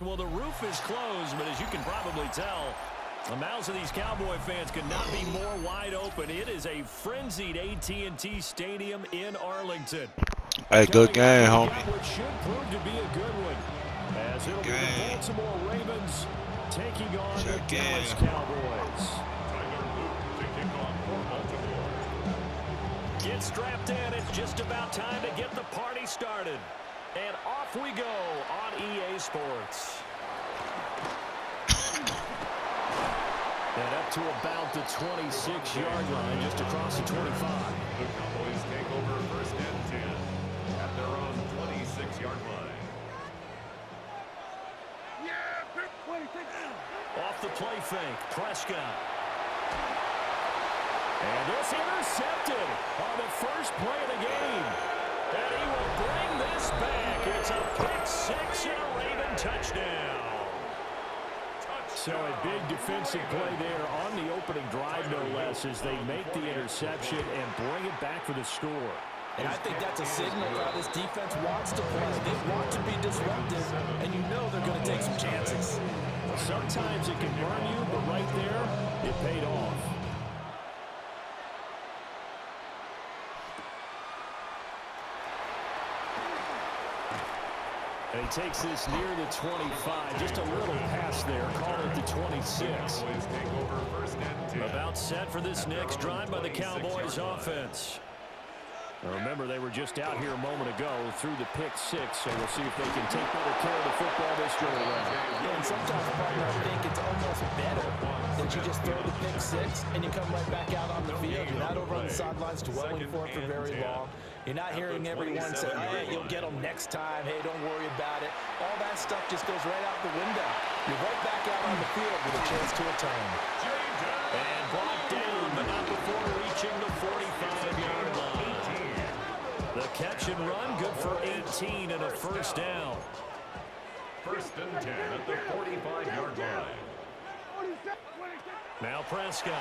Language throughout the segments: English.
Well, the roof is closed, but as you can probably tell, the mouths of these Cowboy fans could not be more wide open. It is a frenzied AT&T Stadium in Arlington. Hey, good game, homie. What should prove to be a good one, as it'll be the Baltimore Ravens taking on the Dallas Cowboys. Get strapped in. It's just about time to get the party started. And off we go on EA Sports. And up to about the 26-yard line, just across the 25. The Cowboys take over first and 10 at their own 26-yard line. Off the play fake, Prescott. And this intercepted on the first play of the game. And he will bring this back. It's a pick six and a Raven touchdown. So a big defensive play there on the opening drive, no less, as they make the interception and bring it back for the score. And I think that's a signal that this defense wants to play. They want to be disruptive, and you know they're going to take some chances. Sometimes it can burn you, but right there, it paid off. And he takes this near the 25. Just a little pass there. Call it the 26. About set for this next drive by the Cowboys offense. Now remember, they were just out here a moment ago through the pick six, so we'll see if they can take better care of the football this go around. Yeah, and sometimes, partner, I think it's almost better that you just throw the pick six and you come right back out on the field. You're not over on the sidelines dwelling for it for very long. You're not hearing everyone say, hey, you'll get them next time. Hey, don't worry about it. All that stuff just goes right out the window. You're right back out on the field with a chance to atone. And brought down, but not before reaching the 45-yard line. The catch and run, good for 18 and a first down. First and 10 at the 45-yard line. Now Prescott.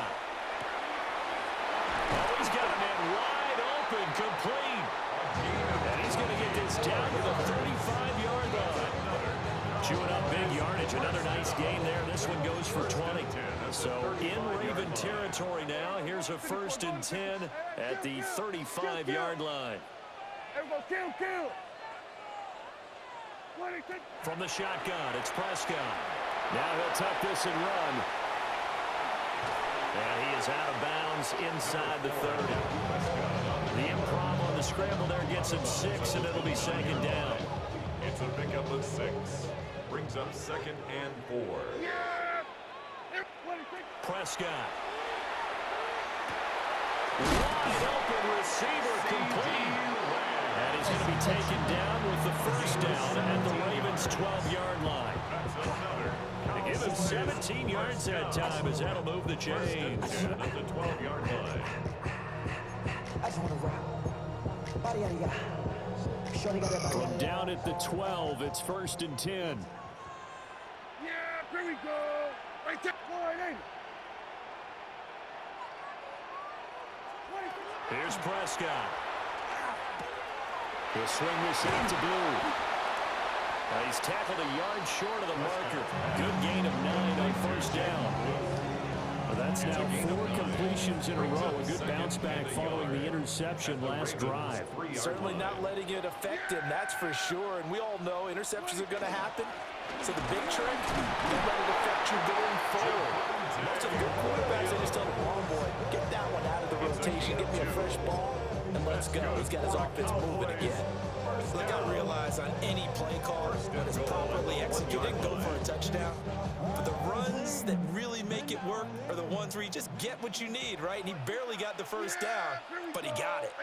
Oh, he's got a man wide open, complete. And he's going to get this down to the 35-yard line. Chewing up big yardage. Another nice gain there. This one goes for 20. So in Raven territory now. Here's a first and 10 at the 35-yard line. From the shotgun, it's Prescott. Now he'll tuck this and run. And he is out of bounds inside the 30. The improv on the scramble there gets him 6, and it'll be second down. It's a pickup of 6. Brings up second and 4. Prescott. Wide open receiver complete. And he's going to be taken down with the first down at the Ravens' 12-yard line. They give him 17 yards that time as that'll move the chains. At the 12-yard line. From down at the 12, it's first and 10. Yeah, here we go. Right there, Here's Prescott. He'll swing this out to Blue. He's tackled a yard short of the marker. Good gain of 9 on first down. That's now 4 completions in a row. A good bounce back following the interception last drive. Certainly not letting it affect him, that's for sure. And we all know interceptions are going to happen. So the big trick, don't let it affect you going forward. Most of the good quarterbacks, they just tell the ball boy, get that one out of the rotation, get me a fresh ball, and let's go. He's got his offense moving again. So they got to realize on any play call, when it's properly executed, go for a touchdown. But the runs that really make it work are the ones where you just get what you need, right? And he barely got the first down, but he got it.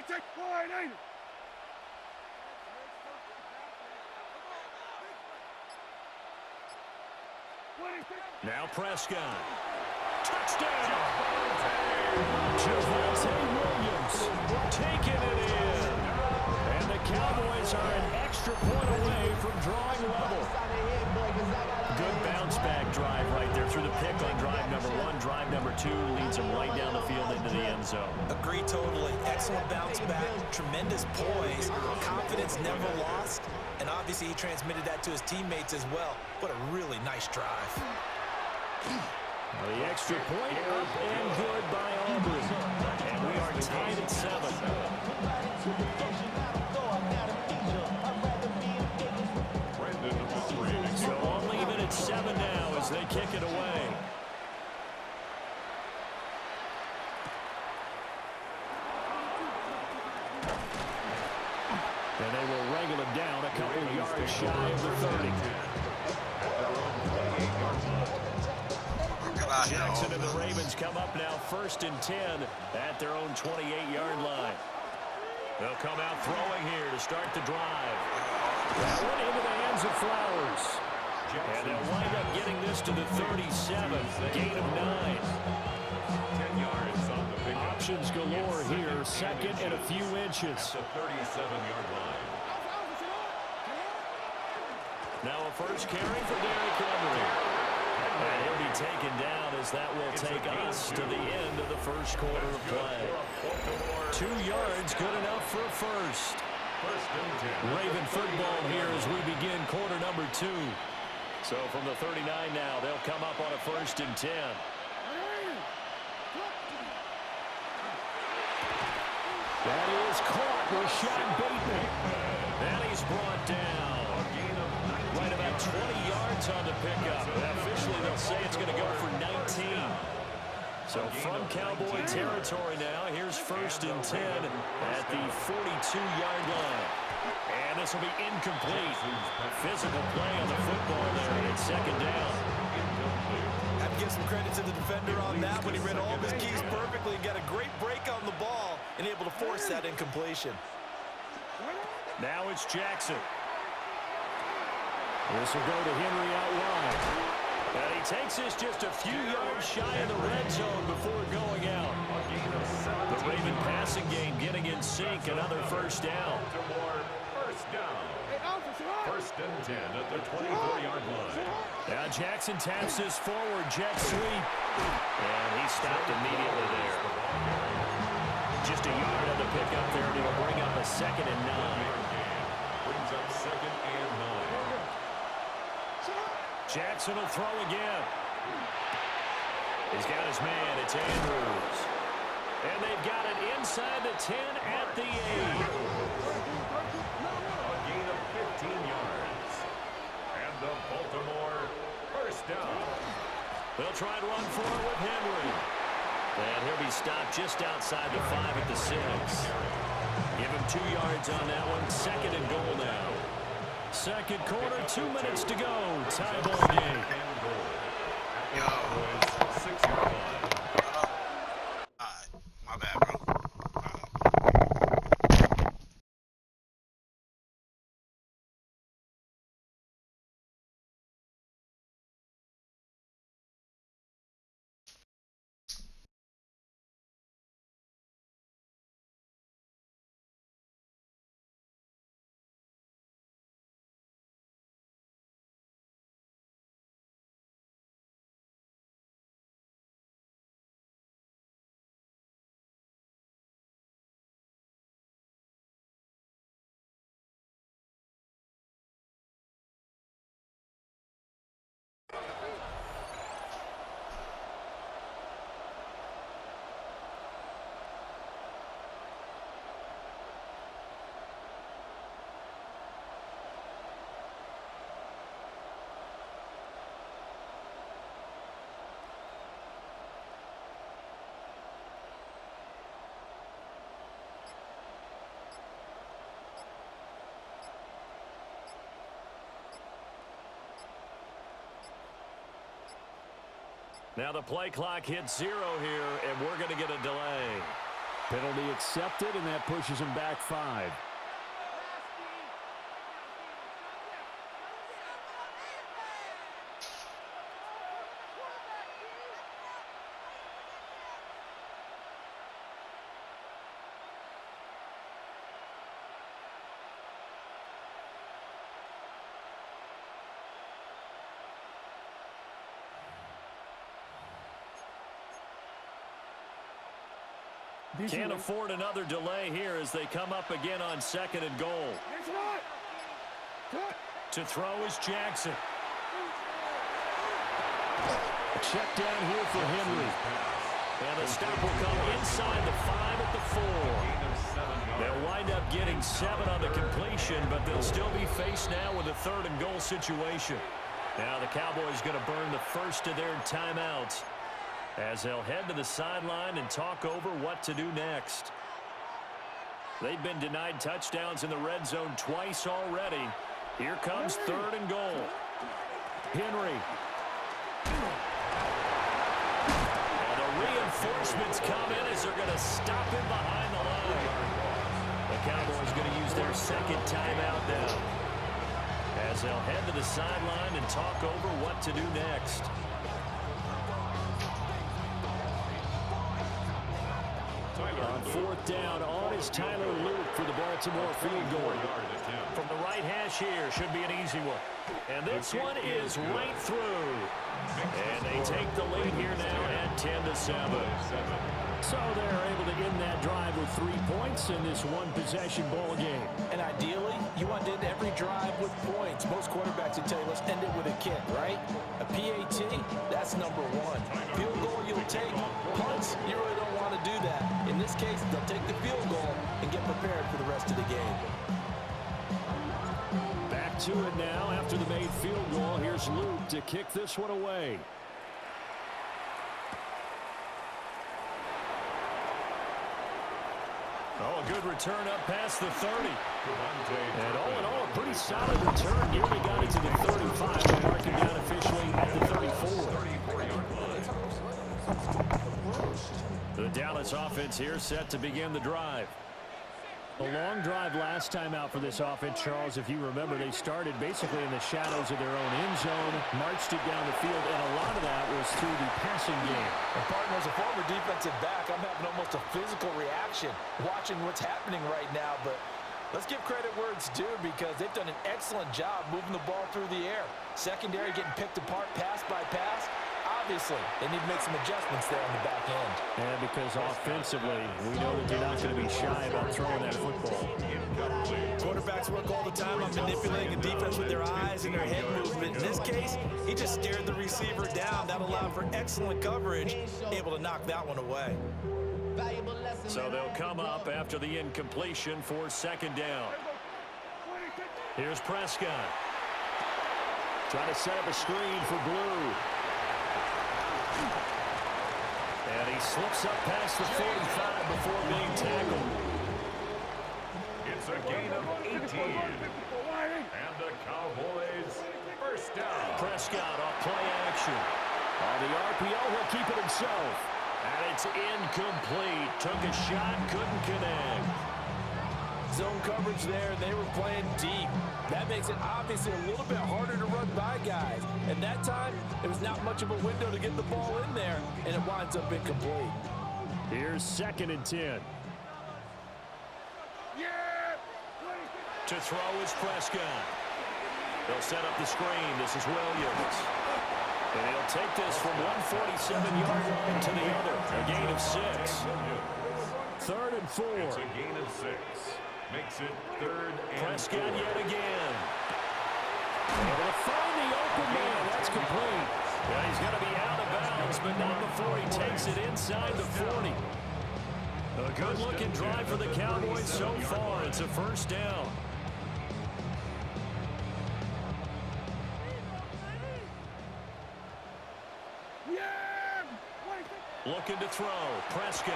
Now Prescott. Touchdown! Javonte Williams taking it in. And the Cowboys are an extra point away from drawing level. Good bounce back drive right there through the pick on drive number 1. Drive number 2 leads them right down the field into the end zone. Agree totally. Excellent bounce back. Tremendous poise. Confidence never lost. and obviously he transmitted that to his teammates as well. What a really nice drive. The extra point up and good by Auburn. And we are tied at 7. So only even at 7 now as they kick it away. And they will wrangle him down a couple of yards shy of the 30. Jackson and the Ravens come up now 1st and 10 at their own 28-yard line. They'll come out throwing here to start the drive. That went into the hands of Flowers. And they'll wind up getting this to the 37, gain of 9. 10 yards on the pickup. Options galore here, 2nd and a few inches. At the 37-yard line. Now a first carry for Derrick Henry. And he'll be taken down as that will take us to the end of the first quarter of play. 2 yards, good enough for a first. Raven football here as we begin quarter number 2. So from the 39 now, they'll come up on a 1st and 10. That is caught. Rashad Bateman. And he's brought down. Right about 20 yards on the pickup. Officially, they'll say it's going to go for 19. So from Cowboy territory now, here's 1st and 10 at the 42-yard line. And this will be incomplete. Physical play on the football there, and it's 2nd down. Have to give some credit to the defender on that one. He read all of his keys perfectly and got a great break on the ball and able to force that incompletion. Now it's Jackson. This will go to Henry out wide. And he takes this just a few yards shy of the red zone before going out. The Raven passing game getting in sync. Another 1st down. First down. 1st and 10 at the 24-yard line. Now Jackson taps this forward, jet sweep. And he stopped immediately there. Just a yard on the pickup there, and he'll bring up a 2nd and 9. Brings up 2nd and 9. Jackson will throw again. He's got his man. It's Andrews. And they've got it inside the 10 at the 8. A gain of 15 yards. And the Baltimore 1st down. They'll try and run for it with Henry. And he'll be stopped just outside the 5 at the 6. Give him 2 yards on that one. 2nd and goal now. 2nd quarter, 2 minutes to go. Tie ball game. Yo. 6-yard line. Alright, my bad, bro. Now the play clock hits 0 here, and we're going to get a delay. Penalty accepted, and that pushes him back 5. Can't afford another delay here as they come up again on 2nd and goal. To throw is Jackson. A check down here for Henry. And the stop will come inside the 5 at the 4. They'll wind up getting 7 on the completion, but they'll still be faced now with a 3rd and goal situation. Now the Cowboys going to burn the first of their timeouts as they'll head to the sideline and talk over what to do next. They've been denied touchdowns in the red zone twice already. Here comes 3rd and goal. Henry. And the reinforcements come in as they're going to stop him behind the line. The Cowboys going to use their 2nd timeout now as they'll head to the sideline and talk over what to do next. On 4th down, on is Tyler Luke for the Baltimore field goal. From the right hash here, should be an easy one. And this one is right through. And they take the lead here now at 10-7. So they're able to end that drive with 3 points in this one-possession ball game. And ideally, you want to end every drive with points. Most quarterbacks would tell you, let's end it with a kick, right? A PAT, that's number 1. Field goal you'll take. Punts, you really don't want to do that. In this case, they'll take the field goal and get prepared for the rest of the game. Back to it now after the made field goal. Here's Luke to kick this one away. Oh, a good return up past the 30. And all in all, a pretty solid return. Nearly got it to the 35. They'll mark him down officially at the 34. The Dallas offense here set to begin the drive. A long drive last time out for this offense, Charles. If you remember, they started basically in the shadows of their own end zone, marched it down the field, and a lot of that was through the passing game. And partner, as a former defensive back, I'm having almost a physical reaction watching what's happening right now. But let's give credit where it's due because they've done an excellent job moving the ball through the air. Secondary getting picked apart pass by pass. Obviously, they need to make some adjustments there on the back end. And because offensively, we know that they're not going to be shy about throwing that football. Quarterbacks work all the time on manipulating a defense with their eyes and their head movement. In this case, he just stared the receiver down. That allowed for excellent coverage, able to knock that one away. So they'll come up after the incompletion for 2nd down. Here's Prescott. Trying to set up a screen for Blue. And he slips up past the 45 before being tackled. It's a gain of 18. And the Cowboys first down. Prescott off play action. On the RPO, he'll keep it himself. And it's incomplete. Took a shot, couldn't connect. Zone coverage there, they were playing deep. That makes it obviously a little bit harder to run by guys. And that time, it was not much of a window to get the ball in there, and it winds up incomplete. Here's 2nd and 10. To throw is Prescott. They'll set up the screen. This is Williams. And he'll take this from 147-yard line to the other. A gain of 6. 3rd and 4. It's a gain of 6. Makes it 3rd and Prescott 4. yet again. Able to find the open man. That's complete. Yeah, he's going to be out of bounds, but not before he takes it inside the 40. A good-looking drive for the Cowboys so far. It's a 1st down. Looking to throw. Prescott.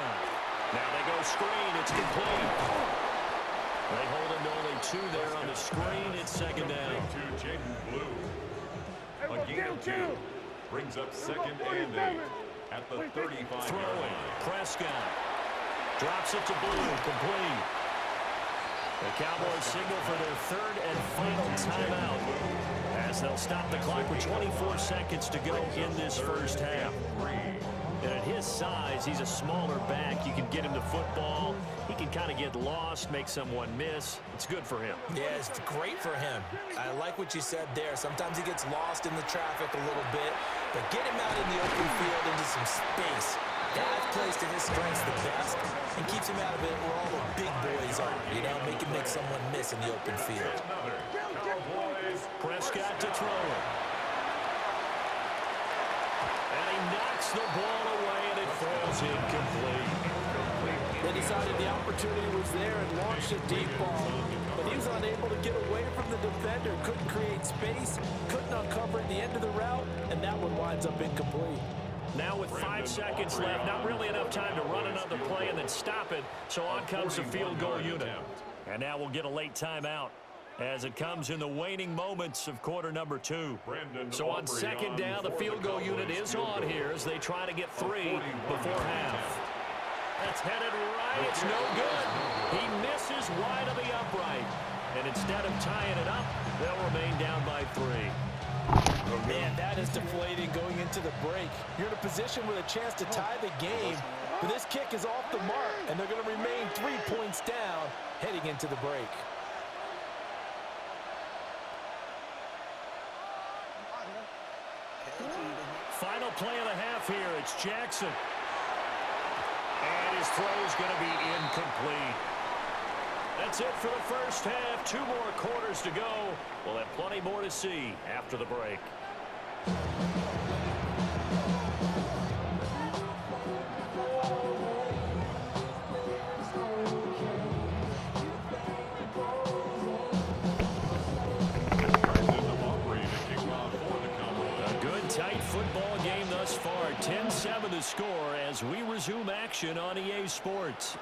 Now they go screen. It's complete. They hold him to only 2 there on the screen. It's 2nd down. To Jaden Blue. A gain of 2. Brings up 2nd and 8 at the 35-yard Throwing. line. Prescott. Drops it to Blue. Complete. The Cowboys signal for their 3rd and final timeout as they'll stop the clock with 24 seconds to go in this first half. And at his size, he's a smaller back. You can get him the football. He can kind of get lost, make someone miss. It's good for him. Yeah, it's great for him. I like what you said there. Sometimes he gets lost in the traffic a little bit, but get him out in the open field into some space. That plays to his strengths the best and keeps him out of it where all the big boys are. You know, make him make someone miss in the open field. Another Cowboy Prescott to throw it. And he knocks the ball away, and it falls incomplete. They decided the opportunity was there and launched a deep ball, but he was unable to get away from the defender, couldn't create space, couldn't uncover at the end of the route, and that one winds up incomplete. Now with 5 seconds left, not really enough time to run another play and then stop it, so on comes the field goal unit. And now we'll get a late timeout as it comes in the waning moments of quarter number 2. So on second down, the field goal unit is on here as they try to get 3 before half. That's headed right. It's no good. He misses wide of the upright. And instead of tying it up, they'll remain down by 3. Man, that is deflating going into the break. You're in a position with a chance to tie the game, but this kick is off the mark, and they're going to remain 3 points down heading into the break. Final play of the half here. It's Jackson. And his throw is going to be incomplete. That's it for the first half. 2 more quarters to go. We'll have plenty more to see after the break. A good, tight football game thus far. 10-7 the score as we resume action on EA Sports.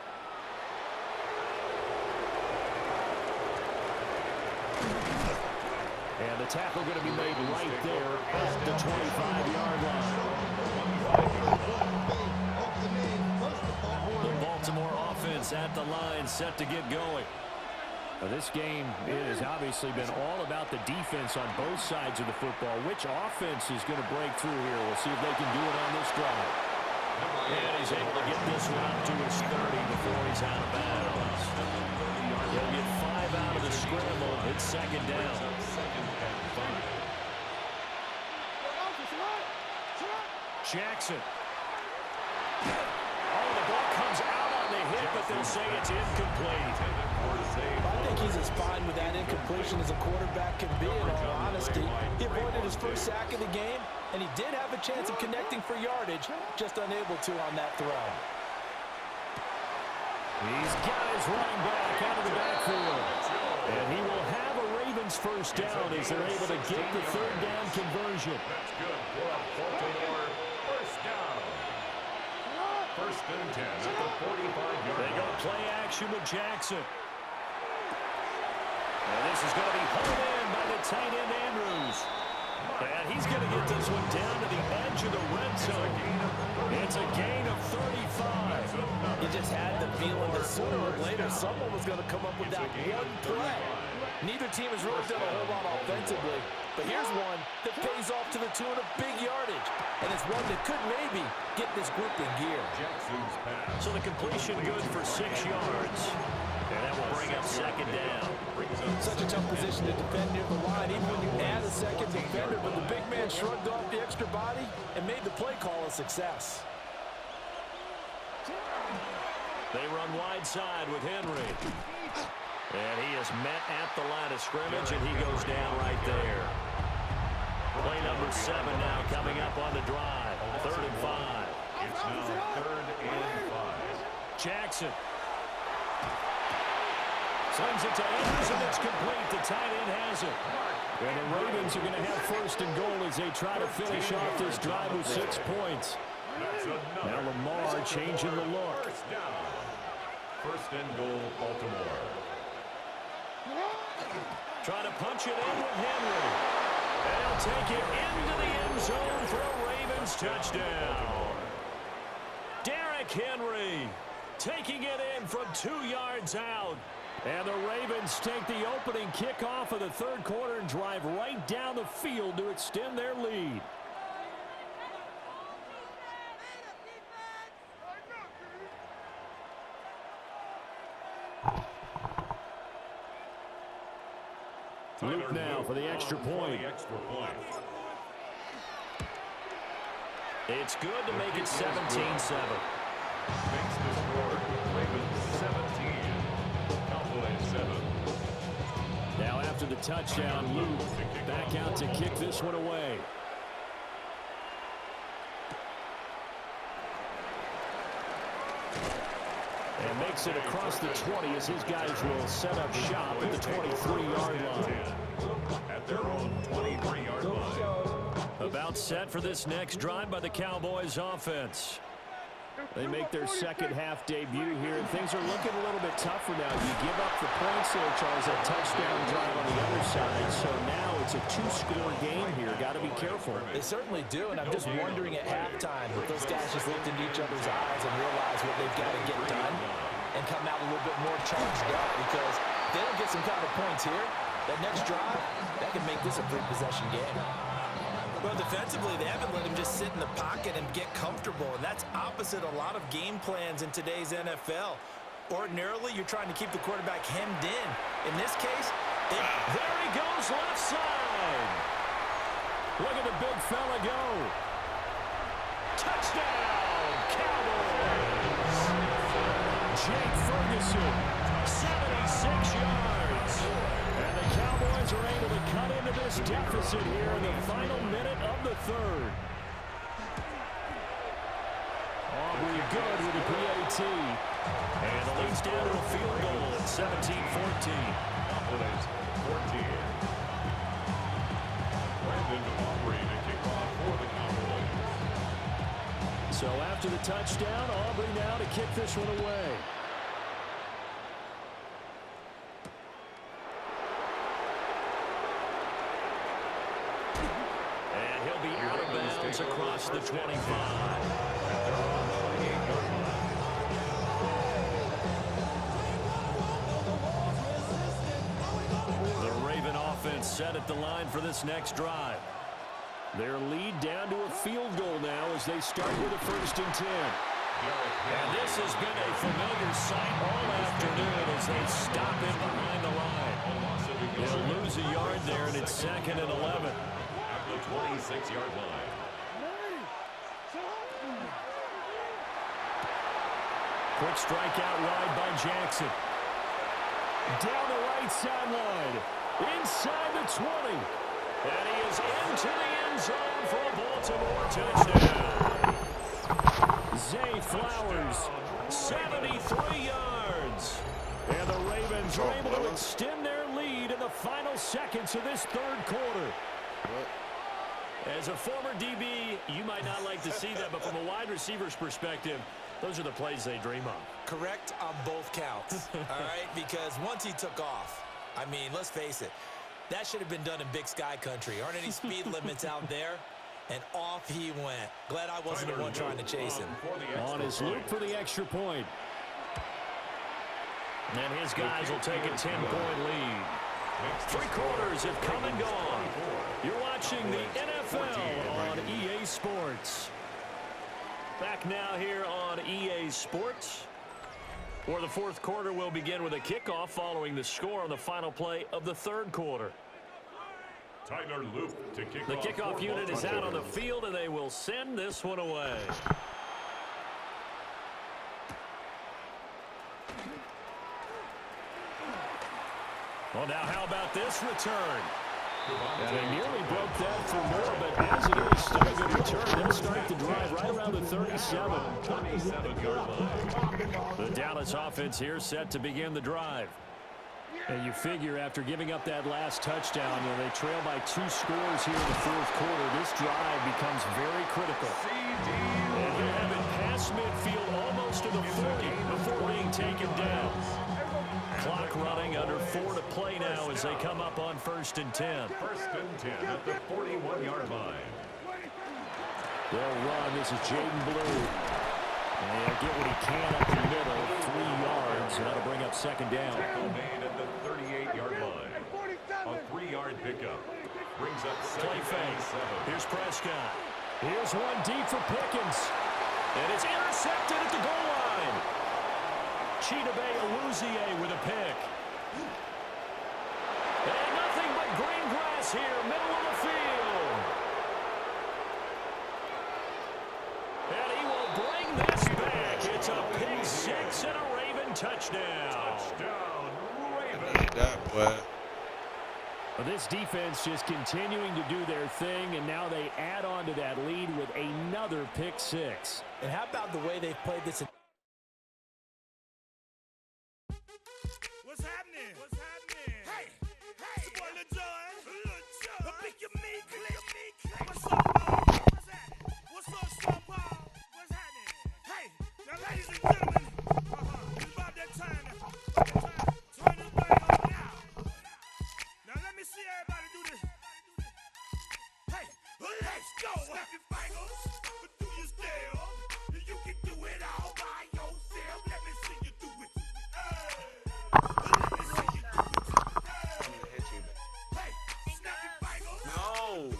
And the tackle going to be made right there at the 25-yard line. The Baltimore offense at the line, set to get going. Well, this game has obviously been all about the defense on both sides of the football. Which offense is going to break through here? We'll see if they can do it on this drive. And he's able to get this one up to his 30 before he's out of bounds. He'll get 5 out of the scramble. It's second down. Jackson. Oh, the ball comes out on the hit, but they'll say it's incomplete. I think he's as fine with that incompletion as a quarterback can be, in all honesty. He avoided his first sack of the game, and he did have a chance of connecting for yardage, just unable to on that throw. He's got his running back out of the backfield. And he will have a Ravens first down as they're able to get the third down conversion. That's good for a Baltimore first down. First and 10 at the 45-yard They go play action with Jackson. And this is going to be hung in by the tight end Andrews. And he's going to get this one down to the edge of the red zone. It's a gain of 35. You just had the feeling that sooner or later someone was going to come up with that one play. Neither team has really done a whole lot offensively, but here's one that pays off to the tune of big yardage, and it's one that could maybe get this group in gear. So the completion good for 6 yards, and that will bring up second down. Such a tough position to defend near the line, even when you add a second defender, but the big man shrugged off the extra body and made the play call a success. They run wide side with Henry. And he is met at the line of scrimmage, and he goes down right there. Play number 7 now coming up on the drive. 3rd and 5. It's now 3rd and 5. Jackson. Slings it to Andrews, and it's complete. The tight end has it. And the Ravens are going to have first and goal as they try to finish off this drive with 6 points. Now Lamar changing the look. First down. First and goal, Baltimore. Trying to punch it in with Henry. And he'll take it into the end zone for a Ravens touchdown. Derrick Henry taking it in from 2 yards out. And the Ravens take the opening kickoff of the 3rd quarter and drive right down the field to extend their lead. Luke now for the extra point. It's good to make it 17-7. Makes the score Ravens 17. Cowboys 7. Now after the touchdown. Luke back out to kick this one away. And makes it across the 20 as his guys will set up shop at the 23-yard line. At their own 23-yard line. About set for this next drive by the Cowboys offense. They make their second half debut here, and things are looking a little bit tougher now. You give up the points there, Charles, that touchdown drive on the other side. So now it's a two-score game here. Got to be careful. They certainly do, and I'm just wondering at halftime if those guys just looked into each other's eyes and realized what they've got to get done and come out a little bit more charged up, because if they don't get some kind of points here, that next drive, that could make this a three-possession game. Well, defensively, they haven't let him just sit in the pocket and get comfortable, and that's opposite a lot of game plans in today's NFL. Ordinarily, you're trying to keep the quarterback hemmed in. In this case, there he goes left side. Look at the big fella go. Touchdown, Cowboys. Jake Ferguson, 76 yards. And the Cowboys are able to cut into this deficit here in the final minute of the third. Aubrey good with the PAT. And the lead's down to a field goal at 17-14. Confident 14. Brandon Aubrey to kick off for the Cowboys. So after the touchdown, Aubrey now to kick this one away. And he'll be out of bounds across the 25. Set at the line for this next drive. Their lead down to a field goal now as they start with a 1st and 10. And this has been a familiar sight all afternoon as they stop it behind the line. They'll lose a yard there, and it's 2nd and 11. At the 26-yard line. Quick strikeout wide by Jackson. Down the right sideline. Inside the 20. And he is into the end zone for a Baltimore touchdown. Zay Flowers, 73 yards. And the Ravens are able to extend their lead in the final seconds of this third quarter. As a former DB, you might not like to see that, but from a wide receiver's perspective, those are the plays they dream of. correct on both counts, all right? Because once he took off, I mean, let's face it, that should have been done in Big Sky country. Aren't any speed limits out there? And off he went. Glad I wasn't the one trying to chase him. On his loop for the extra point. And his guys will take a 10-point lead. 3 quarters have come and gone. You're watching the NFL on EA Sports. Back now here on EA Sports, where the 4th quarter will begin with a kickoff following the score on the final play of the 3rd quarter. Tyler Loop to kick The off kickoff unit is out on the field, and they will send this one away. Well, now how about this return? And they nearly broke that for more, but as it is, still a good return. They'll start the drive right around the 37. 27-yard line. The Dallas offense here set to begin the drive. And you figure after giving up that last touchdown, they trail by 2 scores here in the 4th quarter. This drive becomes very critical. And he'll have it past midfield almost to the 40 before being taken down. Clock running, under 4 to play now as they come up on 1st and 10. 1st and 10 at the 41-yard line. They'll run. This is Jaden Blue. And they'll get what he can up the middle, 3 yards, and that'll bring up 2nd down. Tackle made at the 38-yard line. A 3-yard pickup brings up Play 2nd fake. and 7. Here's Prescott. Here's one deep for Pickens. And it's intercepted at the goal line. Chidobe Awuzie with a pick. And nothing but green grass here, middle of the field. And he will bring this back. It's a pick 6 and a Raven touchdown. Touchdown, Raven. That boy. Well, this defense just continuing to do their thing, and now they add on to that lead with another pick six. And how about the way they've played this? What's happening? What's happening? Hey, hey, it's your boy Lil Jon. Pick your meat, click. What's up, dog? What's happening? What's up, Sean Paul? What's happening? Hey, now, ladies and gentlemen, it's about that time. Turn this thing on now. Now, let me see everybody do this. Hey, let's go. Snap your fingers, do your stare. You can do it all by yourself. Let me see you do it. No.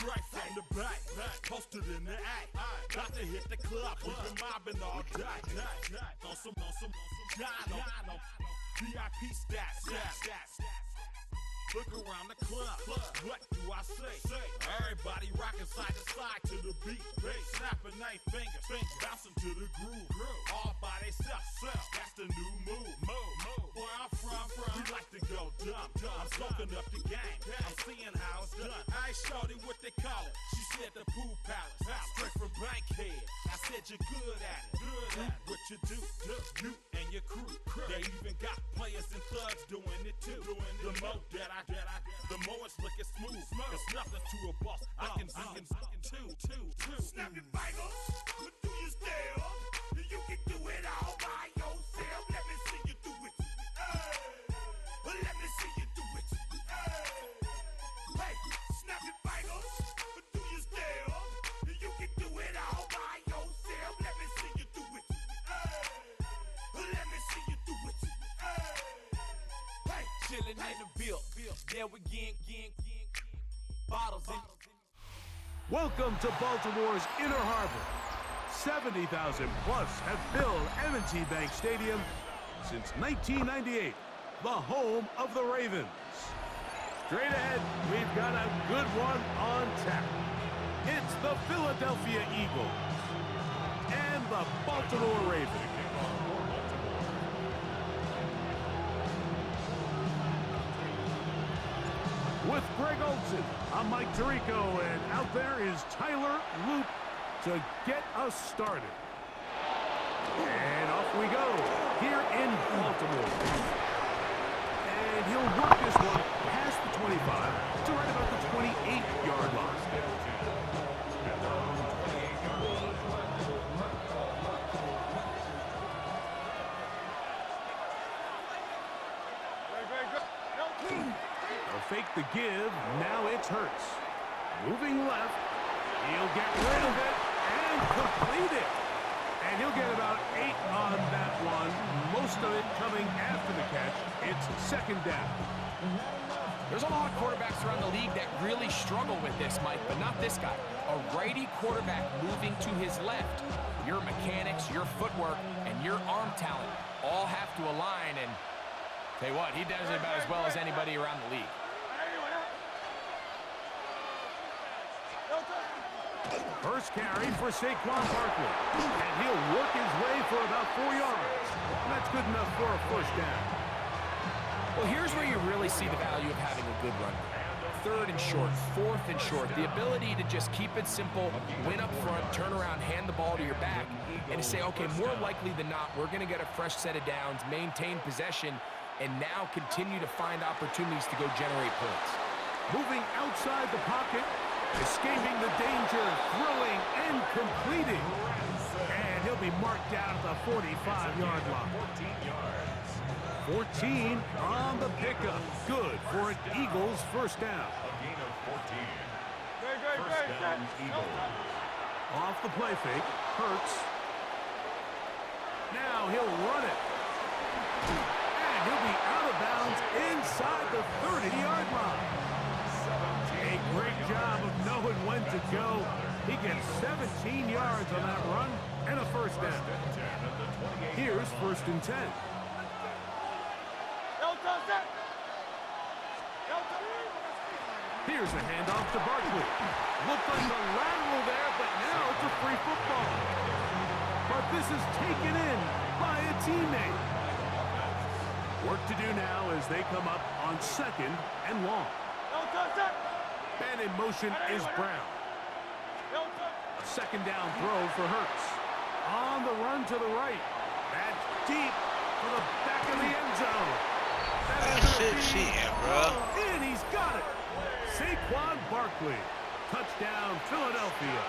Right from the back, posted in the act. Got to hit the club, we've been mobbing all day. On some Dino, VIP stats. Look around the club, what do I say? Everybody rocking side to side to the beat. Snapping their fingers, bouncing to the groove. All by themselves, that's the new move. Where I'm from, we like to go dumb. I'm soaking up the game, I'm seeing how it's done. I ain't shorty what they call it, she said the pool palace. Straight from Bankhead, I said you're good at it. What you do, you and your crew. They even got players and thugs doing it too. The more that I the more it's looking smooth. It's nothing to a boss. I can two. Snap your fingers, do your stare. You can do it all by yourself. Let me see you do it. Let me see you do it. Hey, snap your fingers, do your stare. You can do it all by yourself. Let me see you do it. Let me see you do it. Hey, chillin' in the bill. Yeah, we again. Bottles in. Welcome to Baltimore's Inner Harbor. 70,000 plus have filled M&T Bank Stadium since 1998, the home of the Ravens. Straight ahead, we've got a good one on tap. It's the Philadelphia Eagles and the Baltimore Ravens. With Greg Olsen, I'm Mike Tirico, and out there is Tyler Loop to get us started. And off we go here in Baltimore. And he'll work this one past the 25 to right about the 28-yard line. Fake the give, now it's Hurts. Moving left, he'll get rid of it and complete it. And he'll get about 8 on that one, most of it coming after the catch. It's second down. There's a lot of quarterbacks around the league that really struggle with this, Mike, but not this guy. A righty quarterback moving to his left. Your mechanics, your footwork, and your arm talent all have to align, and tell you what, he does it about as well as anybody around the league. First carry for Saquon Barkley, and he'll work his way for about 4 yards. That's good enough for a first down. Well, here's where you really see the value of having a good run. 3rd and short, 4th and short, the ability to just keep it simple, win up front, turn around, hand the ball to your back, and to say, okay, more likely than not, we're going to get a fresh set of downs, maintain possession, and now continue to find opportunities to go generate points. Moving outside the pocket, escaping the danger, throwing and completing. And he'll be marked down at the 45-yard line. 14 on the pickup. Good for an Eagles first down. A gain of 14. First down, Eagles. Off the play fake, Hurts. Now he'll run it. And he'll be out of bounds inside the 30-yard line. A great job of knowing when to go. He gets 17 yards on that run and a first down. Here's 1st and 10. Here's a handoff to Barkley. Looked like a lateral there, but now it's a free football. But this is taken in by a teammate. Work to do now as they come up on 2nd and long. Man in motion is Brown. 2nd down throw for Hurts. On the run to the right. That's deep for the back of the end zone. That shit cheating, bro. And he's got it. Saquon Barkley. Touchdown, Philadelphia.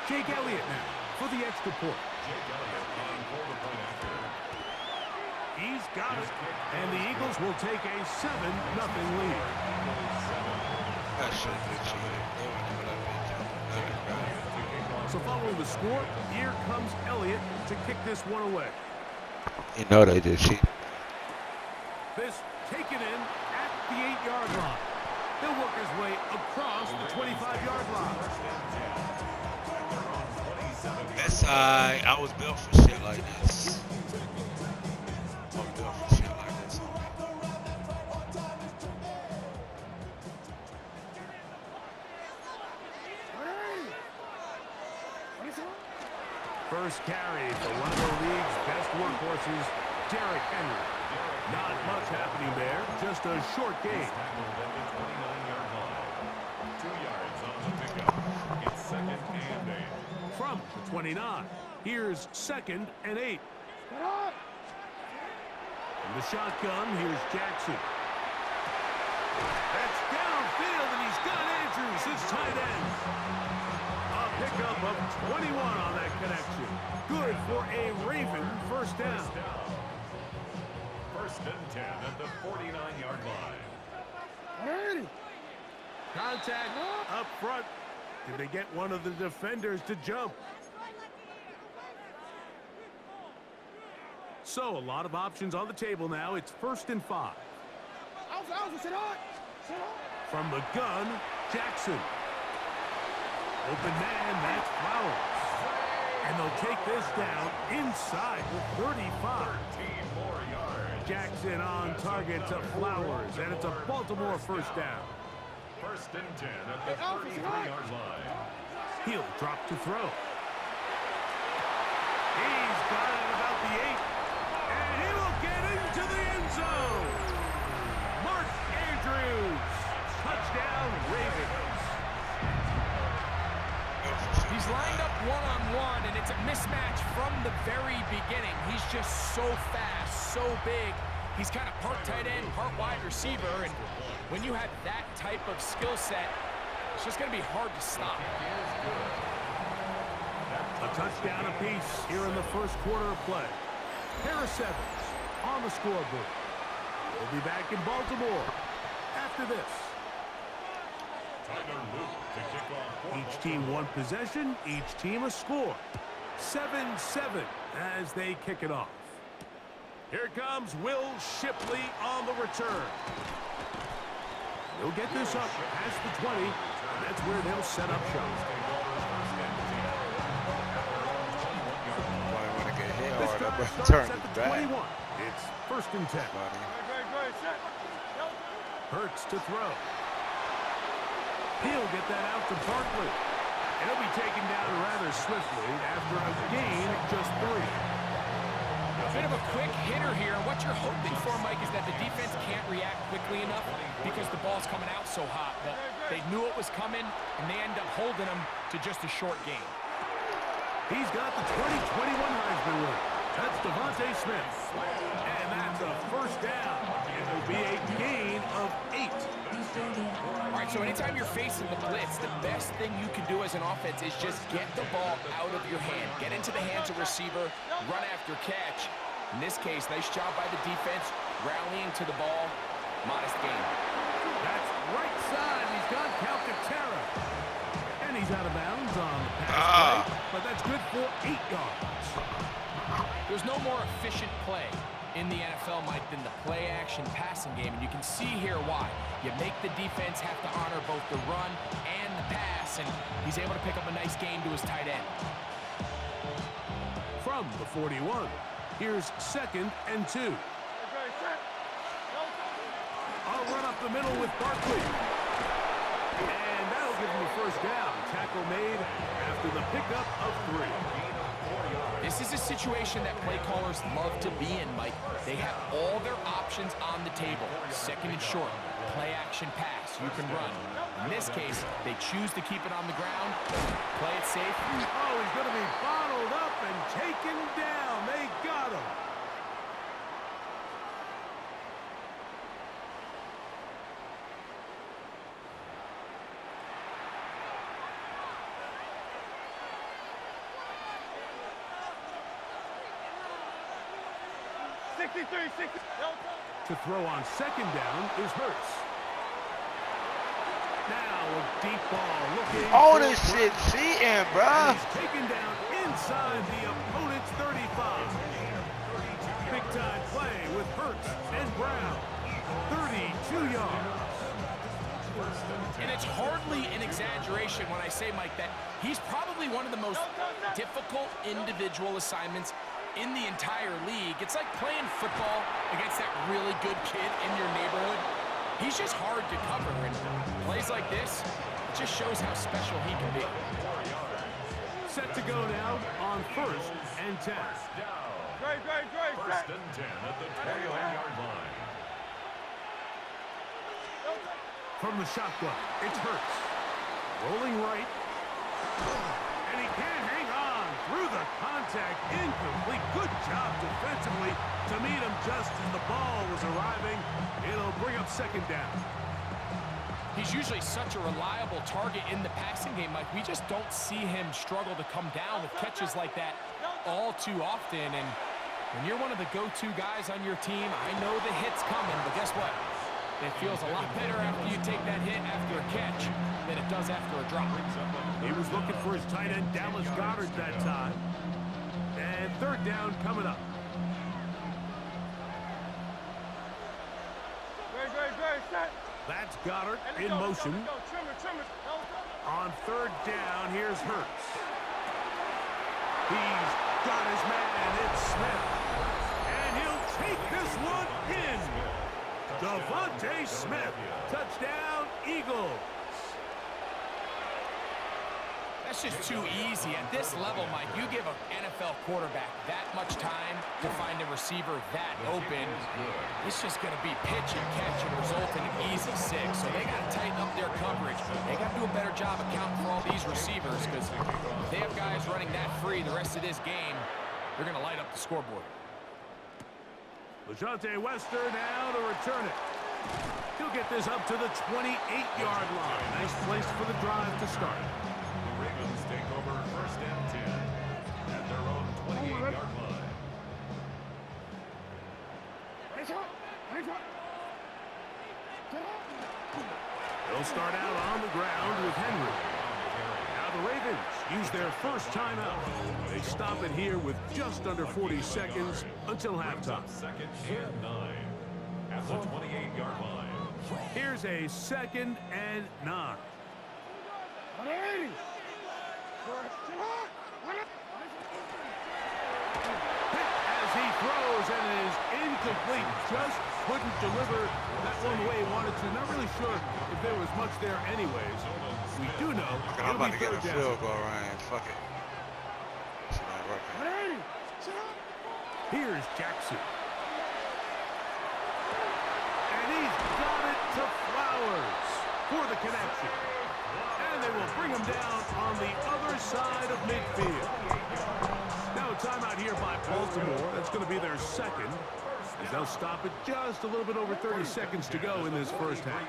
Jake Elliott now for the extra point. He's got it. And the Eagles will take a 7-0 lead. That shit is cheating. So following the score, here comes Elliott to kick this one away. You know they did cheat. This taken in at the 8-yard line. He'll work his way across the 25-yard line. That's I was built for shit like this. I was built for shit like this. First carry for one of the league's best workhorses, Derrick Henry. Not much happening there, just a short gain. 2 yards on the pickup. It's 2nd and 8. From the 29, here's 2nd and 8. From the shotgun, here's Jackson. That's downfield, and he's got Andrews, his tight end. A pickup of 21 on that connection. Good for a Raven first down. 1st and 10 at the 49-yard line. Contact up front. Did they get one of the defenders to jump? So a lot of options on the table now. It's 1st and 5. From the gun, Jackson. Open man, that's Flowers. And they'll take this down inside the 35. 13 more yards. Jackson on target to Flowers, and it's a Baltimore first down. 1st and 10 at the 33-yard line. He'll drop to throw. He's got it at about the 8. And he will get into the end zone. Mark Andrews. Touchdown, Ravens. He's lined up one-on-one, and it's a mismatch from the very beginning. He's just so fast, so big. He's kind of part tight end, part wide receiver, and when you have that type of skill set, it's just going to be hard to stop. A touchdown apiece here in the first quarter of play. Pair of 7s on the scoreboard. We'll be back in Baltimore after this. Each team one possession, each team a score. 7-7 as they kick it off. Here comes Will Shipley on the return. He'll get this up past the 20, and that's where they'll set up shop. This drive starts at the 21. It's 1st and 10. Hurts to throw. He'll get that out to Barkley. And he'll be taken down rather swiftly after a gain of just 3. A bit of a quick hitter here. What you're hoping for, Mike, is that the defense can't react quickly enough because the ball's coming out so hot. But they knew it was coming, and they end up holding them to just a short gain. He's got the 2021 Heisman winner. That's Devontae Smith. And that's a first down. It will be a gain of 8. All right, so anytime you're facing the blitz, the best thing you can do as an offense is just get the ball out of your hand. Get into the hands of receiver, run after catch. In this case, nice job by the defense, rallying to the ball. Modest gain. That's right side. He's got Calcaterra. And he's out of bounds on the pass play, but that's good for 8 yards. There's no more efficient play in the NFL, Mike, than the play-action passing game, and you can see here why. You make the defense have to honor both the run and the pass, and he's able to pick up a nice gain to his tight end. From the 41, here's 2nd and 2. I'll run up the middle with Barkley. And that'll give him a first down. Tackle made after the pickup of 3. This is a situation that play callers love to be in, Mike. They have all their options on the table. 2nd and short, play action pass, you can run. In this case, they choose to keep it on the ground, play it safe. Oh, he's going to be bottled up and taken down. They got him. To throw on 2nd down is Hurts. Now a deep ball looking. Oh, this shit cheating, bruh. He's taken down inside the opponent's 35. Big time play with Hurts and Brown. 32 yards. And it's hardly an exaggeration when I say, Mike, that he's probably one of the most difficult individual assignments in the entire league. It's like playing football against that really good kid in your neighborhood. He's just hard to cover, and plays like this, it just shows how special he can be. Set to go now on 1st and 10. First and 10 at the 21-yard line. From the shotgun, it's Hurts. Rolling right. And he can't hang on through the contact. Incomplete. Good job defensively to meet him just as the ball was arriving. It'll bring up 2nd down. He's usually such a reliable target in the passing game, Mike. We just don't see him struggle to come down with catches like that all too often. And when you're one of the go-to guys on your team, I know the hit's coming, but guess what? It feels a lot better after you take that hit after a catch than it does after a drop. He was looking for his tight end, Dallas Goedert, that time. And 3rd down coming up. That's Goddard in motion. On 3rd down, here's Hurts. He's got his man. It's Smith. And he'll take this one in. Devontae Smith. Touchdown, Eagles. That's just too easy. At this level, Mike, you give an NFL quarterback that much time to find a receiver that open, it's just going to be pitch and catch and result in an easy 6. So they got to tighten up their coverage. They got to do a better job accounting for all these receivers, because if they have guys running that free the rest of this game, they're going to light up the scoreboard. LeJohntay Wester now to return it. He'll get this up to the 28-yard line. Nice place for the drive to start. The Ravens take over 1st and 10 at their own 28-yard line. They'll start out on the ground with Henry. Now the Ravens use their first timeout. They stop it here with just under 40 seconds until halftime. 2nd and 9 at the 28-yard line. Here's a 2nd and 9. As he throws, and it is incomplete. Just couldn't deliver that one the way he wanted to. Not really sure if there was much there anyways. We do know I'm about to get a field goal, Ryan. Fuck it. Here's Jackson. And he's connection. And they will bring him down on the other side of midfield. Now a timeout here by Baltimore. That's going to be their second, as they'll stop it just a little bit over 30 seconds to go in this first half.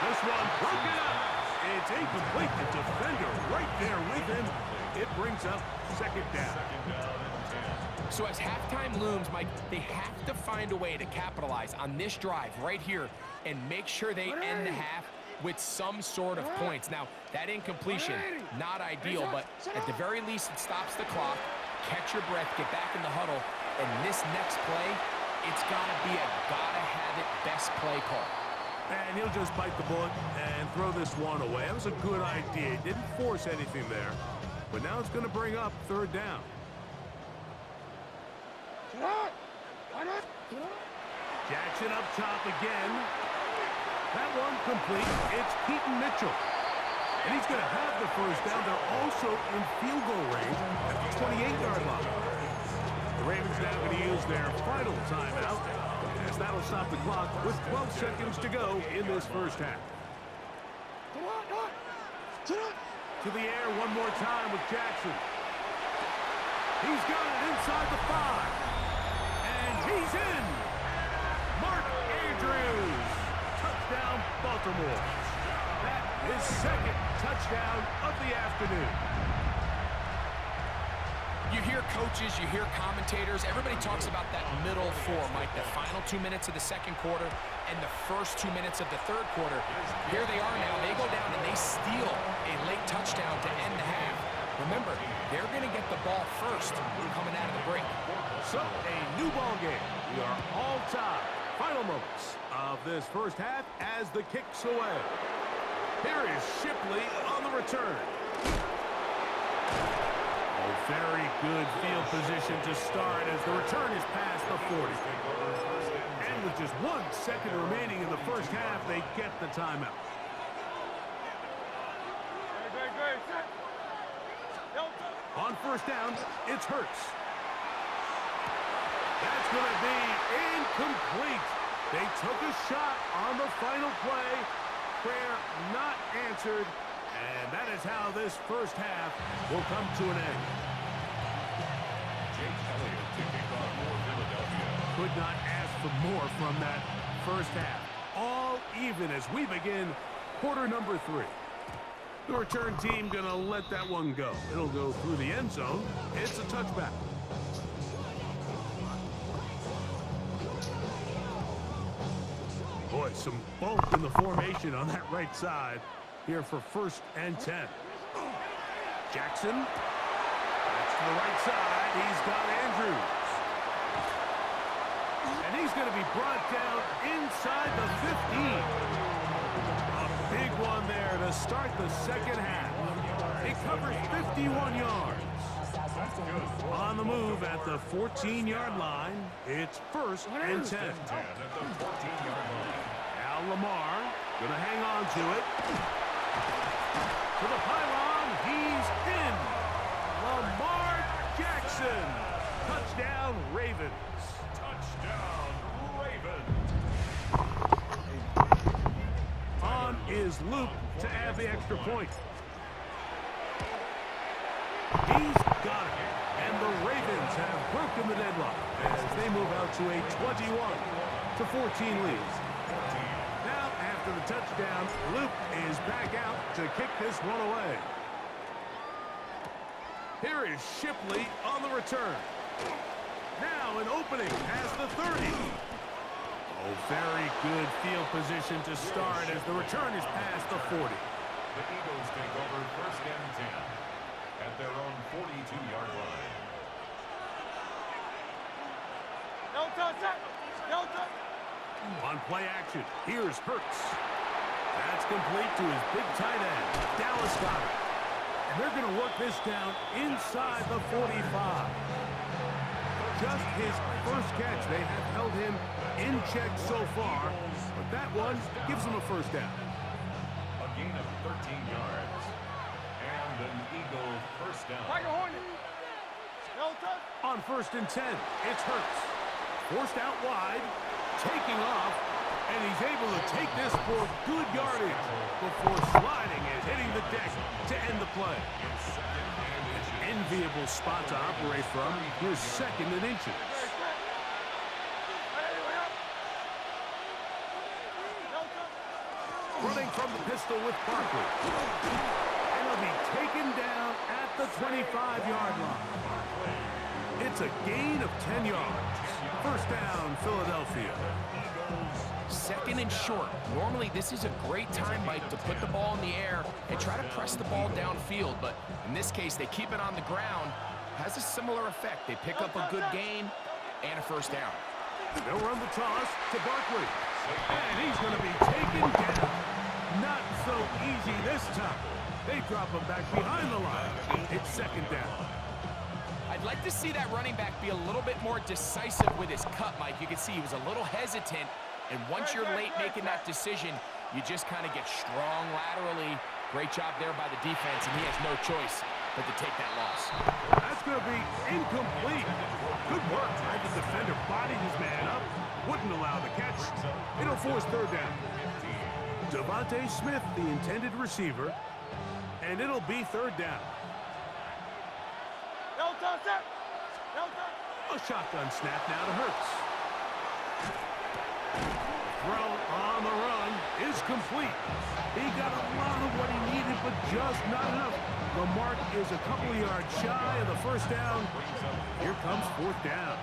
This one broken up. It's incomplete. The defender right there with him. It brings up second down. So as halftime looms, Mike, they have to find a way to capitalize on this drive right here and make sure they end the half with some sort of points. Now, that incompletion, not ideal, but at the very least, it stops the clock. Catch your breath, get back in the huddle, and this next play, it's got to be a gotta-have-it best play call. And he'll just bite the bullet and throw this one away. That was a good idea. He didn't force anything there. But now it's going to bring up third down. Jackson up top again. That one complete. It's Keaton Mitchell. And he's going to have the first down. They're also in field goal range at the 28-yard line. The Ravens now going to use their final timeout, as that'll stop the clock with 12 seconds to go in this first half. To the air one more time with Jackson. He's got it inside the 5. And he's in. Mark Andrews. Touchdown, Baltimore. That is second touchdown of the afternoon. You hear coaches, you hear commentators, everybody talks about that middle four, Mike, the final 2 minutes of the second quarter and the first 2 minutes of the third quarter. Here they are now. They go down and they steal a late touchdown to end the half. Remember, they're going to get the ball first coming out of the break. So, a new ball game. We are all tied. Final moments of this first half as the kick's away. Here is Shipley on the return. Very good field position to start as the return is past the 40. And with just 1 second remaining in the first half, they get the timeout. On first down, it's Hurts. That's going to be incomplete. They took a shot on the final play. Prayer not answered. And that is how this first half will come to an end. Could not ask for more from that first half. All even as we begin quarter number 3. The return team going to let that one go. It'll go through the end zone. It's a touchback. Boy, some bulk in the formation on that right side here for 1st and 10. Jackson. That's to the right side. He's got Andrews. And he's going to be brought down inside the 15. A big one there to start the second half. It covers 51 yards. On the move at the 14-yard line, it's 1st and 10. Now Lamar going to hang on to it. To the pylon, he's in. Lamar Jackson. Touchdown, Ravens. Touchdown, Ravens. On is Luke to add the extra point. He's got it. And the Ravens have broken the deadlock as they move out to a 21-14 lead. Now, after the touchdown, Luke is back out to kick this one away. Here is Shipley on the return. Now an opening past the 30. Oh, very good field position to start as the return is past the 40. The Eagles take over 1st and 10 at their own 42-yard line. On play action, here's Hurts. That's complete to his big tight end, Dallas Goedert. And they're going to work this down inside the 45. Just his first catch. They have held him in check so far, but that one gives him a first down. A gain of 13 yards. And an Eagle first down. On 1st and 10, it's Hurts. Forced out wide taking off, and he's able to take this for good yardage before sliding and hitting the deck to end the play. An enviable spot to operate from. Here's 2nd and inches. Running from the pistol with Barkley. And he'll be taken down at the 25-yard line. It's a gain of 10 yards. First down, Philadelphia. 2nd and short. Normally, this is a great time, Mike, to put the ball in the air and try to press the ball downfield. But in this case, they keep it on the ground. Has a similar effect. They pick up a good gain and a first down. They'll run the toss to Barkley. And he's going to be taken down. Not so easy this time. They drop him back behind the line. It's 2nd down. I'd like to see that running back be a little bit more decisive with his cut, Mike. You can see he was a little hesitant. And once you're late making that decision, you just kind of get strong laterally. Great job there by the defense, and he has no choice but to take that loss. That's going to be incomplete. Good work. Had the defender bodied his man up. Wouldn't allow the catch. It'll force 3rd down. Devontae Smith, the intended receiver, and it'll be 3rd down. A shotgun snap now to Hurts. Throw on the run is complete. He got a lot of what he needed, but just not enough. The mark is a couple of yards shy of the first down. Here comes 4th down.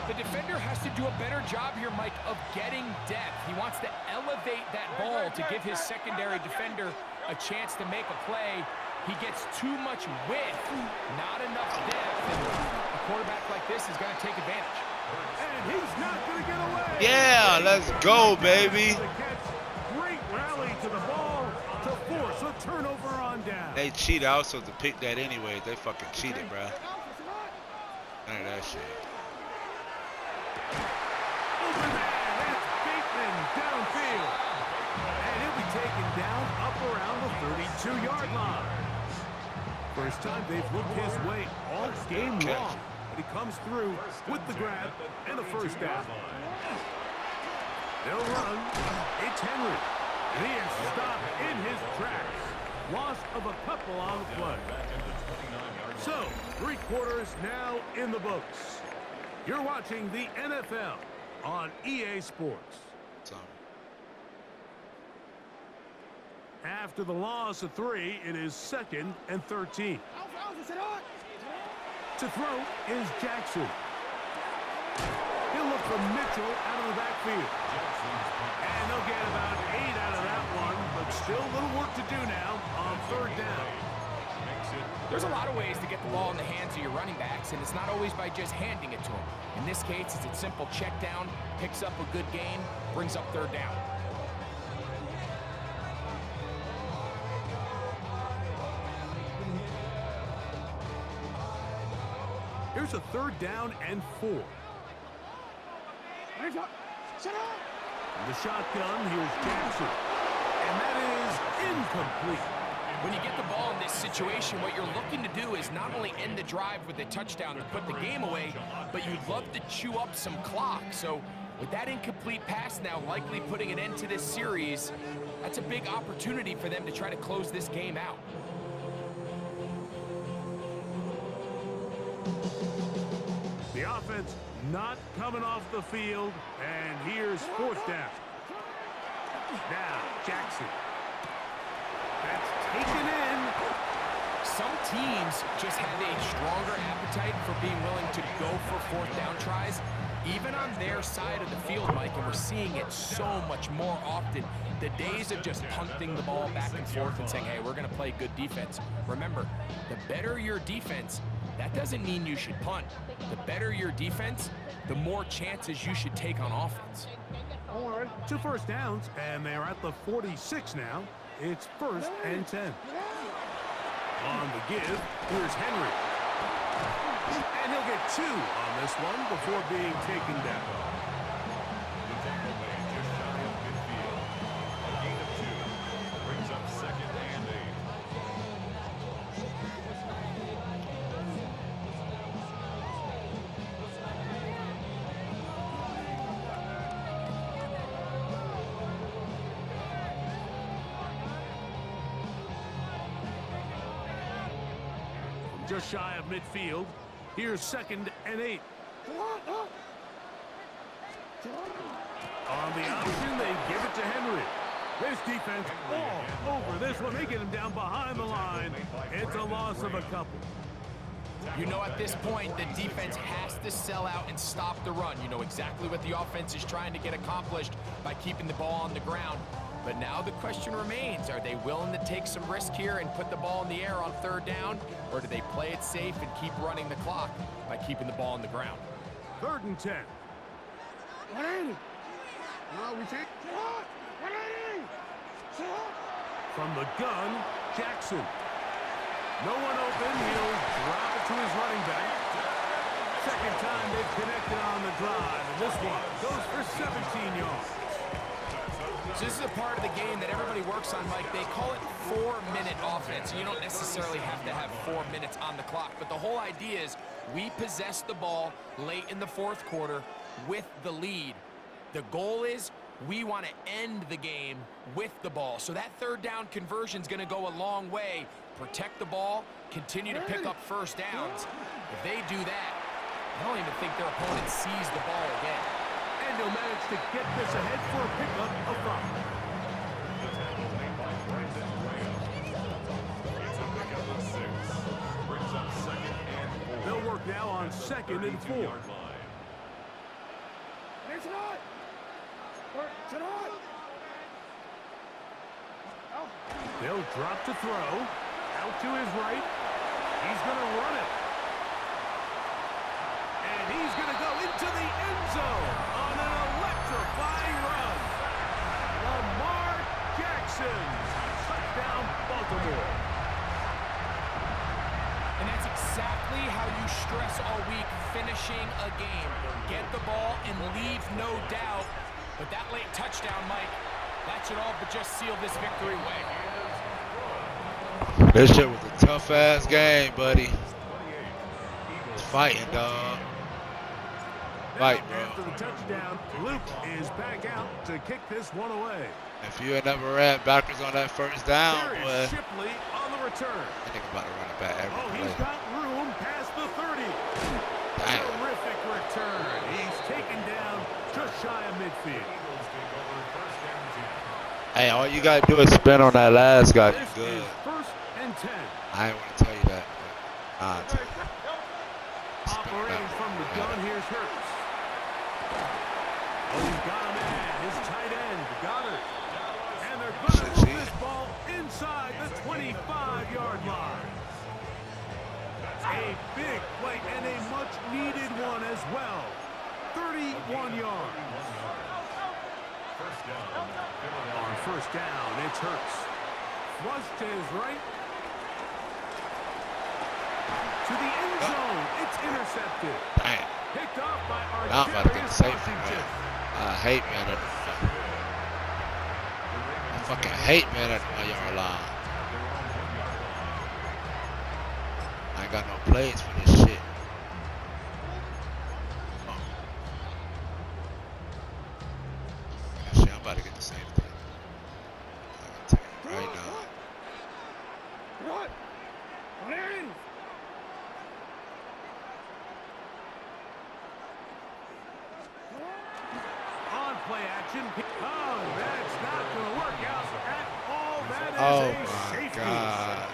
The defender has to do a better job here, Mike, of getting depth. He wants to elevate that ball to give his secondary defender a chance to make a play. He gets too much width, not enough depth, and a quarterback like this is going to take advantage. And he's not going to get away. Yeah, let's go, baby. Great rally to the ball to force a turnover on down. They cheated. I was supposed to pick that anyway. They fucking cheated, bro. None of that shit. Open man, that's Bateman downfield. And he'll be taken down up around the 32-yard line. First time they've looked his way all game long. But he comes through with the grab and a first down. They'll run. It's Henry. And he is stopped in his tracks. Loss of a couple on the play. So, 3 quarters now in the books. You're watching the NFL on EA Sports. After the loss of 3, it is 2nd and 13. To throw is Jackson. He'll look for Mitchell out of the backfield. And they'll get about 8 out of that one, but still a little work to do now on 3rd down. There's a lot of ways to get the ball in the hands of your running backs, and it's not always by just handing it to them. In this case, it's a simple check down, picks up a good gain, brings up 3rd down. Here's a 3rd down and 4. The shotgun, here's Jackson. And that is incomplete. When you get the ball in this situation, what you're looking to do is not only end the drive with a touchdown to put the game away, but you'd love to chew up some clock. So with that incomplete pass now likely putting an end to this series, that's a big opportunity for them to try to close this game out. The offense not coming off the field, and here's 4th down. Now, Jackson. That's taken in. Some teams just have a stronger appetite for being willing to go for 4th down tries, even on their side of the field, Mike, and we're seeing it so much more often. The days of just punting the ball back and forth and saying, hey, we're going to play good defense. Remember, the better your defense, that doesn't mean you should punt. The better your defense, the more chances you should take on offense. 2 first downs, and they're at the 46 now. It's 1st and 10. On the give, here's Henry. And he'll get 2 on this one before being taken down. The takeaway just shy of midfield. A gain of 2 brings up 2nd and 8. just shy of midfield. Here's 2nd and 8. On the option, they give it to Henry. This defense all over this one. They get him down behind the line. It's a loss of a couple. You know, at this point, the defense has to sell out and stop the run. You know exactly what the offense is trying to get accomplished by keeping the ball on the ground. But now the question remains, are they willing to take some risk here and put the ball in the air on 3rd down? Or do they play it safe and keep running the clock by keeping the ball on the ground? 3rd and 10. From the gun, Jackson. No one open. He'll drop it to his running back. 2nd time they've connected on the drive. And this one goes for 17 yards. So this is a part of the game that everybody works on, Mike. They call it 4-minute offense. You don't necessarily have to have 4 minutes on the clock. But the whole idea is we possess the ball late in the 4th quarter with the lead. The goal is we want to end the game with the ball. So that 3rd down conversion is going to go a long way. Protect the ball, continue to pick up 1st downs. If they do that, I don't even think their opponent sees the ball again. And he'll manage to get this ahead for a pickup of 5. The tackle made by Brandon Graham. It's a pickup of 6. Brings up 2nd and 4. They'll work now on 2nd and 4. Yard line. They'll drop to throw. Out to his right. He's going to run it. And he's going to go into the end zone on an electrifying run. Lamar Jackson. Touchdown, Baltimore. And that's exactly how you stress all week, finishing a game. Get the ball and leave no doubt. But that late touchdown, Mike, that should all but just seal this victory away. This shit was a tough-ass game, buddy. It's fighting, dog. Fight, bro. After the touchdown, Luke is back out to kick this one away. If you had never ran backwards on that 1st down, Here boy. is Shipley on the return. I think about to run it back every He's play. got room past the 30. Damn. Terrific return. He's taken down just shy of midfield. Eagles take over 1st and 10. Hey, all you gotta do is spin on that last guy. This Good. is 1st and 10. I ain't want to tell you that. But I'll tell you. Operating from the gun, here's Hurts. He's got a man, his tight end, Goddard. And they're going to move this ball inside the 25-yard line. A big play and a much-needed one as well. 31 yards. First down. On 1st down, it's Hurts. Flush to his right. To the end zone. It's intercepted. Damn. Picked off by Now I'm about to get Archarius safety, Washington. man. I hate man. I fucking hate man at my yard line. I ain't got no plays for this shit. Shit, I'm about to get the same thing. I'm gonna tell you right now. On play action. Oh, that's not going to work out at all. That is Oh a my safety. God.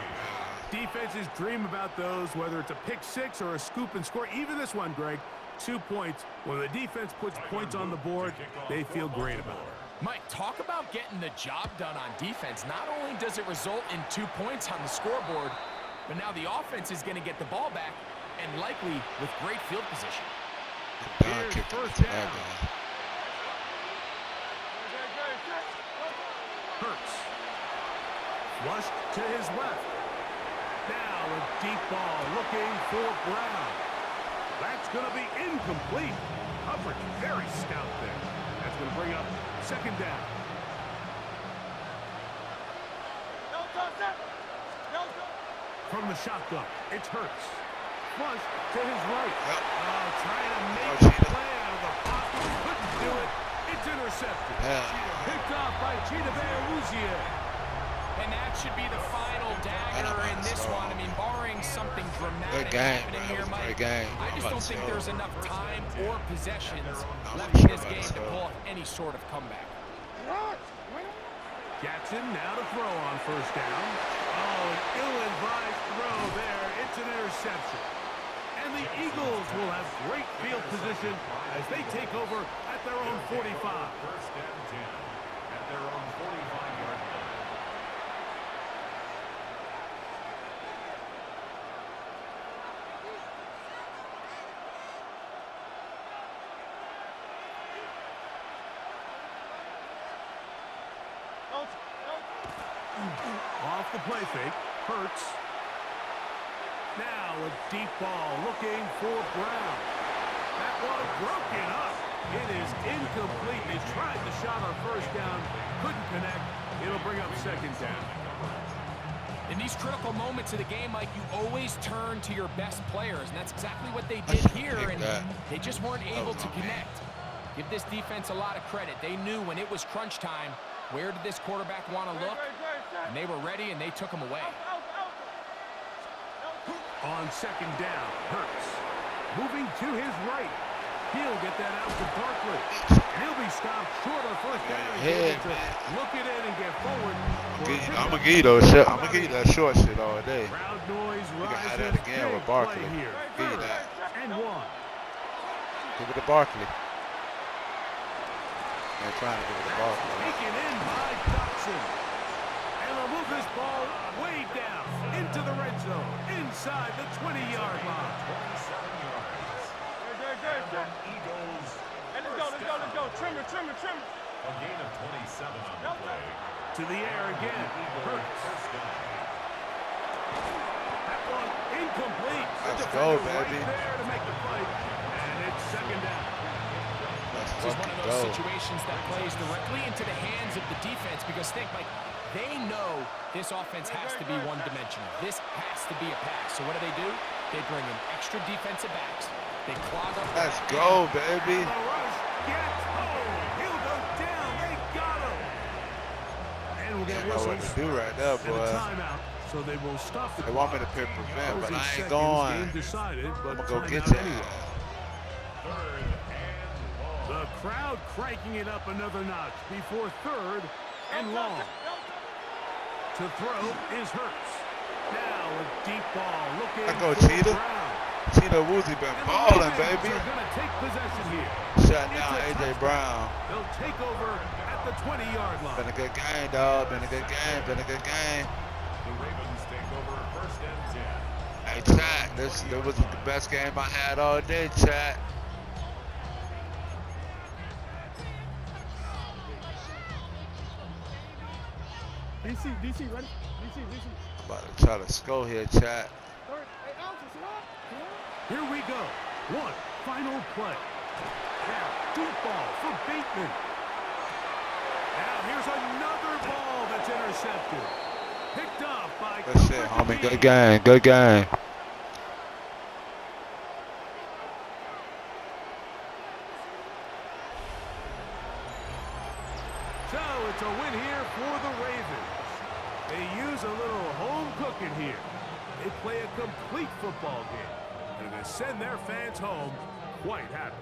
Defenses dream about those, whether it's a pick six or a scoop and score. Even this one, Greg, 2 points. When the defense puts points on the board, they feel great about it. Mike, talk about getting the job done on defense. Not only does it result in 2 points on the scoreboard, but now the offense is going to get the ball back, and likely with great field position. God Here's kicked it first to that down. guy. Hurts. Flushed to his left. Now a deep ball looking for Brown. That's going to be incomplete. Coverage very stout there. That's going to bring up 2nd down. From the shotgun, it's Hurts. Flush to his right. Yep. Trying to make Oh, a Cheetah. play out of the pocket. Couldn't do it. It's intercepted. Hell. Picked off by Cheetah Bear Rouzier. And that should be the final dagger in this one. I mean, barring something dramatic happening here, Mike, I just don't think there's enough time or possessions left in this game to pull off any sort of comeback. Jackson now to throw on first down. Oh, an ill-advised throw there. It's an interception. And the Eagles will have great field position as they take over at their own 45. First and 10 at their own 45-yard line. Off the play fake. Hurts. Now a deep ball looking for Brown. That one broken up. It is incomplete. They tried the shot on first down. Couldn't connect. It'll bring up second down. In these critical moments of the game, Mike, you always turn to your best players, and that's exactly what they did here, and they just weren't able to connect. Give this defense a lot of credit. They knew when it was crunch time, where did this quarterback want to look? And they were ready, and they took him away. On second down, Hurts. Moving to his right. He'll get that out to Barkley. He'll be stopped short of first down. Look it in and get forward. I'm going to give you those shit. I'm going to give you that short shit all day. Crowd noise You can have rises. that again with Barkley. Here. Give you that. And one. Give it to Barkley. They're trying to give it to Barkley. Taken in by Dotson. And they'll move this ball way down into the red zone, inside the 20-yard line. 27 yards. Eagles. Let's go. Trimmer. A gain of 27 on the play. To the air again. Hurts. First down. That one incomplete. Let's The go, defender baby. Right there to make the play. And it's second down. Let's This is one fucking of those go. situations that plays directly into the hands of the defense because think, like, they know this offense has to be one-dimensional. This has to be a pass. So what do? They bring in extra defensive backs. They clog up. Let's go, baby. The rush gets home. He'll go down. They got him. And we'll get I know what whistles. to do right now, And a boy. timeout. So they will stop the They want me to pick prevent, but closing I ain't seconds, going. game decided, but I'm going to go get timeout you. anyway. Third and long. The crowd cranking it up another notch before third and long. To throw is Hurts. Now a deep ball looking I go for Cheetah. Brown. Cheetah Woozy been And the balling, Ravens baby. are going to take possession here. Shut It's down a A.J. touchdown. Brown. They'll take over at the 20-yard line. Been a good game, dog. Been a good game. Been a good game. The Ravens take over first and 10. Hey, chat. This was the best game I had all day, chat. DC, ready? DC. I'm about to try to score here, chat. Hey, Alex, it's up. Here we go. One final play. Now, deep ball for Bateman. Now, here's another ball that's intercepted. Picked up by That's it, Cooper homie. DeVee. Good game. Good game. So, it's a win here for the Ravens. They use a little home cooking here. They play a complete football game. And they send their fans home quite happy.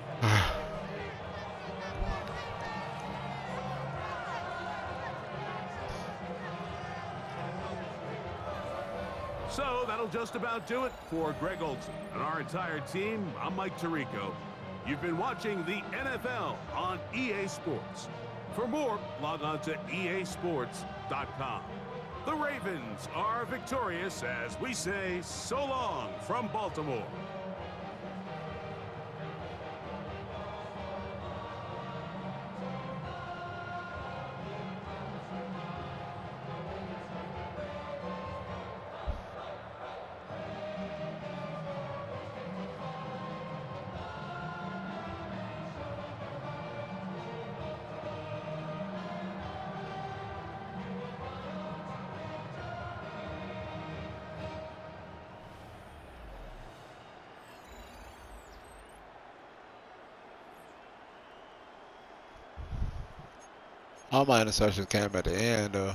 So that'll just about do it for Greg Olson and our entire team. I'm Mike Tirico. You've been watching the NFL on EA Sports. For more, log on to easports.com. The Ravens are victorious as we say so long from Baltimore. All my interceptions came at the end, though.